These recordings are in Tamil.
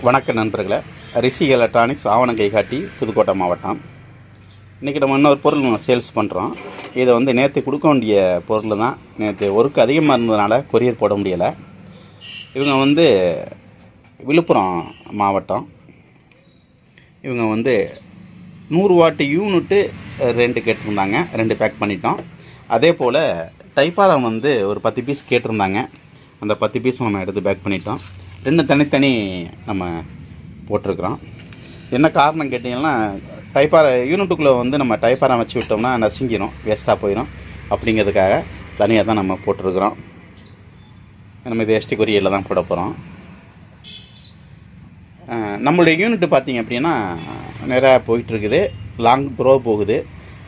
வணக்க நண்பர்களே, ரிஷி எலக்ட்ரானிக்ஸ் ஆவணங்கை காட்டி புதுக்கோட்டை மாவட்டம். இன்றைக்கி நம்ம இன்னொரு பொருள் சேல்ஸ் பண்ணுறோம். இதை நேற்று கொடுக்க வேண்டிய பொருள் தான். நேற்று ஒர்க்கு அதிகமாக இருந்ததுனால கொரியர் போட முடியலை. இவங்க விழுப்புரம் மாவட்டம். இவங்க 100 வாட் யூனிட்டு 2 கேட்டிருந்தாங்க. 2 பேக் பண்ணிட்டோம். அதே போல் டைப்பாரம் ஒரு 10 பீஸ் கேட்டிருந்தாங்க. அந்த 10 பீஸும் நம்ம எடுத்து பேக் பண்ணிட்டோம். 2 தனித்தனி நம்ம போட்டிருக்கிறோம். என்ன காரணம் கேட்டிங்கன்னா, யூனிட்டுக்குள்ளே நம்ம டைப்பாரம் வச்சு விட்டோம்னா நசுங்கிடும், வேஸ்ட்டாக போயிடும். அப்படிங்கிறதுக்காக தனியாக தான் நம்ம போட்டிருக்கிறோம். நம்ம இது எஸ்டி கொரியரில் தான் போட போகிறோம். நம்மளுடைய யூனிட்டு பார்த்திங்க அப்படின்னா நிறையா போயிட்டுருக்குது. லாங் த்ரோ போகுது.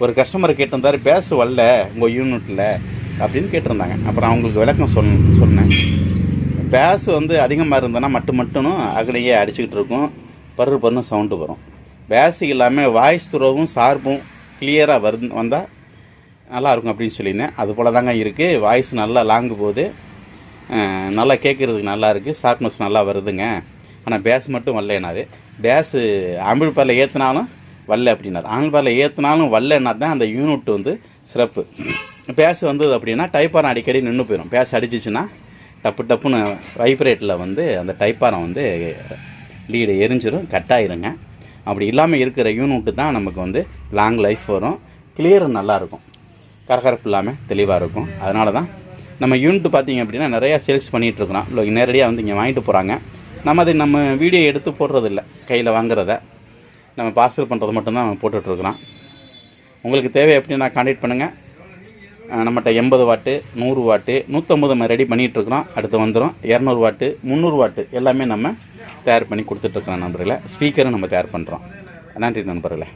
ஒரு கஸ்டமர் கேட்டிருந்தார், பேஸ் வரல உங்கள் யூனிட்டில் அப்படின்னு கேட்டிருந்தாங்க. அப்புறம் அவங்களுக்கு விளக்கம் சொன்னேன். பேஸ் அதிகமாக இருந்ததுன்னா மட்டும் அகலையே அடிச்சுக்கிட்டு இருக்கும், பருன்னு சவுண்டு வரும். பேஸ் இல்லாமல் வாய்ஸ் த்ரோவும் ஷார்ப்பும் கிளியராக வந்தால் நல்லாயிருக்கும் அப்படின்னு சொல்லியிருந்தேன். அது போல் தாங்க இருக்குது. வாய்ஸ் நல்லா லாங்கு போகுது, நல்லா கேட்குறதுக்கு நல்லா இருக்குது, ஷார்ப்னஸ் நல்லா வருதுங்க. ஆனால் பேஸ் மட்டும் வரலனாரு. பேஸு ஆம்பிள்பாரில் ஏற்றினாலும் வரல அப்படின்னாரு. ஆம்பிள்பாரில் ஏற்றினாலும் வரலன்னா தான் அந்த யூனிட் சிறப்பு. பேஸ் வந்தது அப்படின்னா டைப்பாரம் அடிக்கடி நின்று போயிடும். பேஸ் அடிச்சிச்சுன்னா டப்புன்னு வைப்ரேட்டில் அந்த டைப்பாரம் லீடு எரிஞ்சிடும், கட் ஆயிருங்க. அப்படி இல்லாமல் இருக்கிற யூனிட்டு தான் நமக்கு லாங் லைஃப் வரும், கிளியரும் நல்லாயிருக்கும், கரகரப்பு இல்லாமல் தெளிவாக இருக்கும். அதனால தான் நம்ம யூனிட் பார்த்திங்க அப்படின்னா நிறையா சேல்ஸ் பண்ணிகிட்ருக்குறோம். இல்லை நேரடியாக இங்கே வாங்கிட்டு போகிறாங்க. நம்ம வீடியோ எடுத்து போடுறதில்ல, கையில் வாங்குறத நம்ம பார்சல் பண்ணுறது மட்டும்தான் நம்ம போட்டுட்ருக்குறோம். உங்களுக்கு தேவை எப்படின்னா கான்டாக்ட் பண்ணுங்கள். நம்மகிட்ட 80 வாட்டு, 100 வாட்டு, 150 நம்ம ரெடி பண்ணிகிட்ருக்குறோம். அடுத்து வந்துடும் 200 வாட்டு, 300 வாட்டு எல்லாமே நம்ம தயார் பண்ணி கொடுத்துட்ருக்குறோம் நண்பர்களே. ஸ்பீக்கரும் நம்ம தயார் பண்ணுறோம். நன்றி நண்பர்களே.